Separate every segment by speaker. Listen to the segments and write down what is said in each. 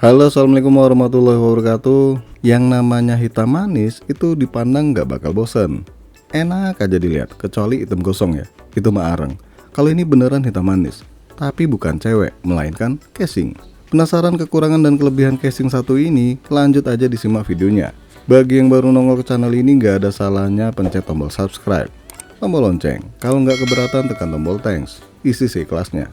Speaker 1: Halo, assalamualaikum warahmatullahi wabarakatuh. Yang namanya hitam manis itu dipandang nggak bakal bosen. Enak aja dilihat, kecuali hitam gosong ya. Itu mah areng. Kalau ini beneran hitam manis, tapi bukan cewek, melainkan casing. Penasaran kekurangan dan kelebihan casing satu ini? Lanjut aja disimak videonya. Bagi yang baru nongol ke channel ini, nggak ada salahnya pencet tombol subscribe, tombol lonceng. Kalau nggak keberatan, tekan tombol thanks. Isi seikhlasnya.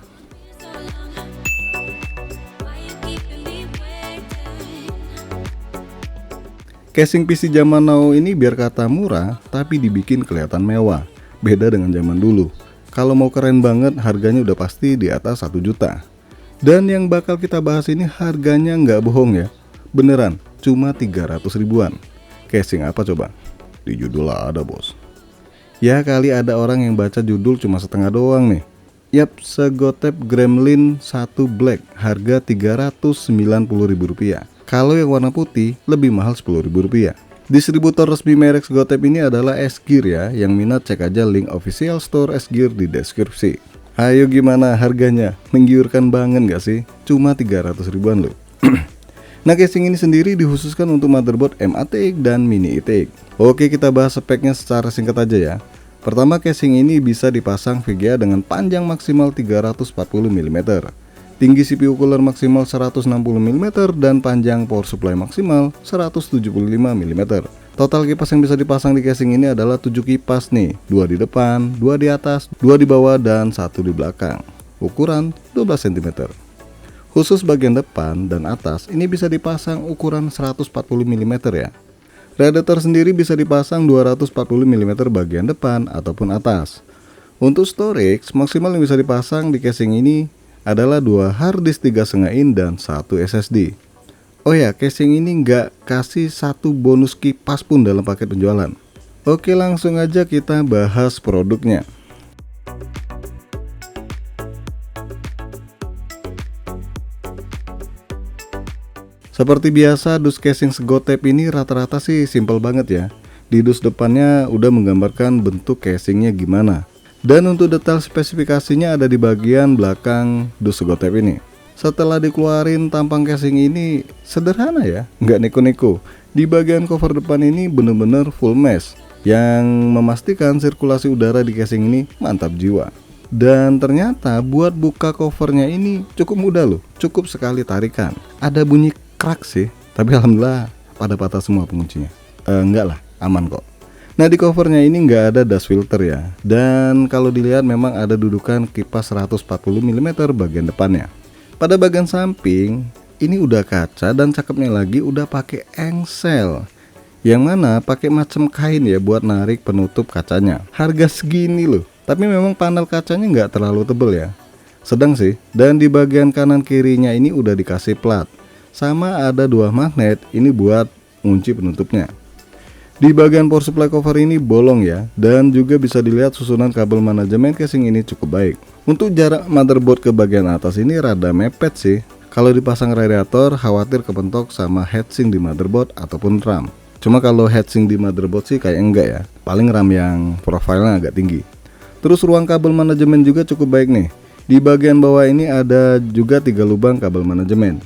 Speaker 1: Casing PC zaman now ini biar kata murah, tapi dibikin kelihatan mewah. Beda dengan zaman dulu. Kalau mau keren banget, harganya udah pasti di atas 1 juta. Dan yang bakal kita bahas ini harganya nggak bohong ya. Beneran, cuma 300 ribuan. Casing apa coba? Di judul ada bos. Ya kali ada orang yang baca judul cuma setengah doang nih. Yap, Segotep Gremlin 1 Black, harga Rp390.000. Kalau yang warna putih, lebih mahal Rp10.000. Distributor resmi merek Segotep ini adalah S-Gear ya. Yang minat cek aja link official store S-Gear di deskripsi. Ayo gimana harganya? Menggiurkan banget gak sih? Cuma 300 ribuan loh. Nah, casing ini sendiri dikhususkan untuk motherboard M-ATX dan Mini ITX. Oke, kita bahas speknya secara singkat aja ya. Pertama, casing ini bisa dipasang VGA dengan panjang maksimal 340 mm, tinggi CPU cooler maksimal 160 mm, dan panjang power supply maksimal 175 mm. Total kipas yang bisa dipasang di casing ini adalah 7 kipas nih, 2 di depan, 2 di atas, 2 di bawah, dan 1 di belakang. Ukuran 12 cm. Khusus bagian depan dan atas ini bisa dipasang ukuran 140 mm ya. Radiator sendiri bisa dipasang 240 mm bagian depan ataupun atas. Untuk storage, maksimal yang bisa dipasang di casing ini adalah 2 harddisk 3,5 in dan 1 SSD. Oh ya, casing ini nggak kasih 1 bonus kipas pun dalam paket penjualan. Oke, langsung aja kita bahas produknya. Seperti biasa, dus casing Segotep ini rata-rata sih simple banget ya. Di dus depannya udah menggambarkan bentuk casingnya gimana. Dan untuk detail spesifikasinya ada di bagian belakang dus Segotep ini. Setelah dikeluarin, tampang casing ini sederhana ya, nggak neko-neko. Di bagian cover depan ini bener-bener full mesh, yang memastikan sirkulasi udara di casing ini mantap jiwa. Dan ternyata buat buka covernya ini cukup mudah loh, cukup sekali tarikan. Ada bunyi krak sih, tapi alhamdulillah pada patah semua penguncinya. Enggak lah, aman kok. Nah, di covernya ini nggak ada dust filter ya. Dan kalau dilihat memang ada dudukan kipas 140 mm bagian depannya. Pada bagian samping ini udah kaca dan cakepnya lagi udah pakai engsel. Yang mana pakai macam kain ya buat narik penutup kacanya. Harga segini loh. Tapi memang panel kacanya nggak terlalu tebel ya. Sedang sih. Dan di bagian kanan kirinya ini udah dikasih plat. Sama ada 2 magnet ini buat kunci penutupnya. Di bagian power supply cover ini bolong ya, dan juga bisa dilihat susunan kabel manajemen casing ini cukup baik. Untuk jarak motherboard ke bagian atas ini rada mepet sih. Kalau dipasang radiator khawatir kepentok sama heatsink di motherboard ataupun RAM. Cuma kalau heatsink di motherboard sih kayak enggak ya, paling RAM yang profilnya agak tinggi. Terus ruang kabel manajemen juga cukup baik nih. Di bagian bawah ini ada juga 3 lubang kabel manajemen.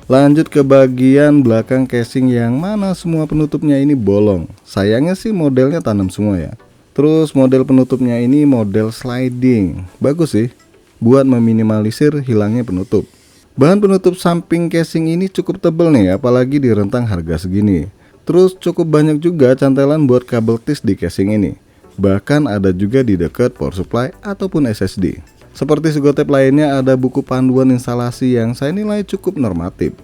Speaker 1: Lanjut ke bagian belakang casing yang mana semua penutupnya ini bolong. Sayangnya sih modelnya tanam semua ya. Terus model penutupnya ini model sliding. Bagus sih buat meminimalisir hilangnya penutup. Bahan penutup samping casing ini cukup tebel nih, apalagi di rentang harga segini. Terus cukup banyak juga cantelan buat kabel tis di casing ini. Bahkan ada juga di dekat power supply ataupun SSD. Seperti Segotep lainnya ada buku panduan instalasi yang saya nilai cukup informatif.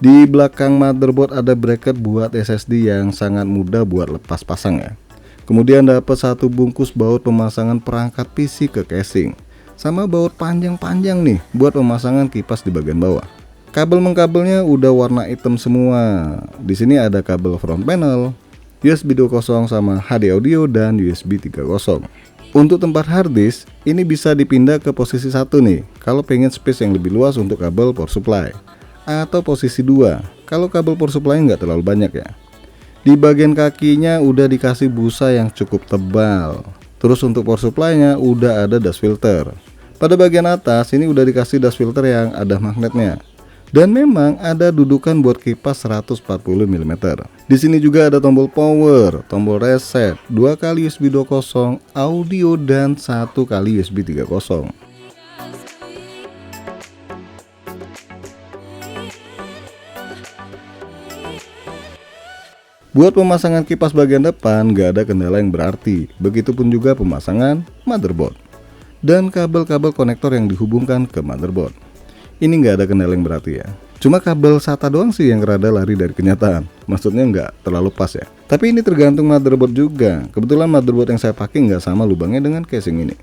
Speaker 1: Di belakang motherboard ada bracket buat SSD yang sangat mudah buat lepas pasang ya. Kemudian dapat 1 bungkus baut pemasangan perangkat PC ke casing. Sama baut panjang-panjang nih buat pemasangan kipas di bagian bawah. Kabel-mengkabelnya udah warna hitam semua. Di sini ada kabel front panel, USB 2.0 sama HD audio dan USB 3.0. Untuk tempat harddisk, ini bisa dipindah ke posisi 1 nih, kalau pengen space yang lebih luas untuk kabel power supply. Atau posisi 2, kalau kabel power supply nggak terlalu banyak ya. Di bagian kakinya udah dikasih busa yang cukup tebal. Terus untuk power supply-nya udah ada dust filter. Pada bagian atas ini udah dikasih dust filter yang ada magnetnya. Dan memang ada dudukan buat kipas 140 mm. Di sini juga ada tombol power, tombol reset, 2 kali USB 2.0, audio dan 1 kali USB 3.0. Buat pemasangan kipas bagian depan gak ada kendala yang berarti, begitupun juga pemasangan motherboard dan kabel-kabel konektor yang dihubungkan ke motherboard. Ini gak ada kendala yang berarti ya. Cuma kabel SATA doang sih yang rada lari dari kenyataan, maksudnya nggak terlalu pas ya. Tapi ini tergantung motherboard juga. Kebetulan motherboard yang saya pakai nggak sama lubangnya dengan casing ini.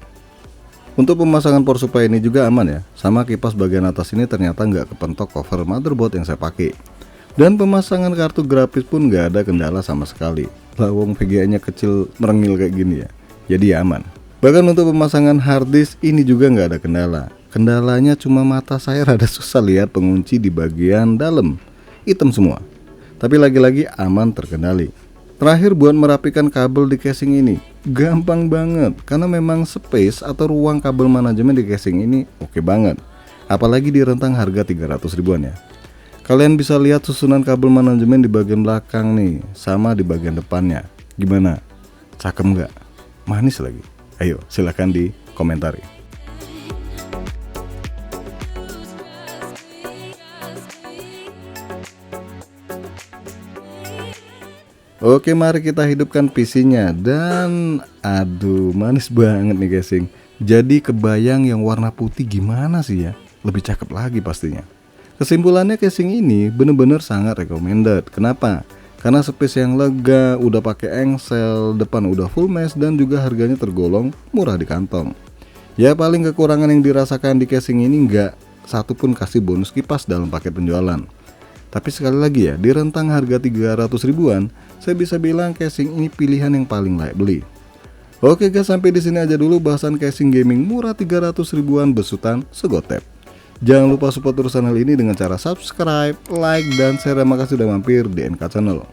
Speaker 1: Untuk pemasangan power supply ini juga aman ya, sama kipas bagian atas ini ternyata nggak kepentok cover motherboard yang saya pakai. Dan pemasangan kartu grafis pun nggak ada kendala sama sekali. Lawang VGA-nya kecil merengil kayak gini ya, jadi ya aman. Bahkan untuk pemasangan hard disk ini juga nggak ada kendala. Kendalanya cuma mata saya rada susah lihat pengunci di bagian dalam, hitam semua. Tapi lagi-lagi aman terkendali. Terakhir buat merapikan kabel di casing ini, gampang banget karena memang space atau ruang kabel manajemen di casing ini oke banget. Apalagi di rentang harga 300 ribuan ya. Kalian bisa lihat susunan kabel manajemen di bagian belakang nih, sama di bagian depannya. Gimana? Cakep nggak? Manis lagi? Ayo silahkan di komentari. Oke, mari kita hidupkan PC-nya. Dan aduh, manis banget nih casing. Jadi kebayang yang warna putih gimana sih ya? Lebih cakep lagi pastinya. Kesimpulannya casing ini bener-bener sangat recommended. Kenapa? Karena space yang lega, udah pakai engsel, depan udah full mesh, dan juga harganya tergolong murah di kantong. Ya paling kekurangan yang dirasakan di casing ini nggak satupun kasih bonus kipas dalam paket penjualan. Tapi sekali lagi ya, di rentang harga 300 ribuan, saya bisa bilang casing ini pilihan yang paling layak beli. Oke guys, sampai di sini aja dulu bahasan casing gaming murah 300 ribuan besutan Segotep. Jangan lupa support terus channel ini dengan cara subscribe, like, dan share. Terima kasih sudah mampir di NK Channel.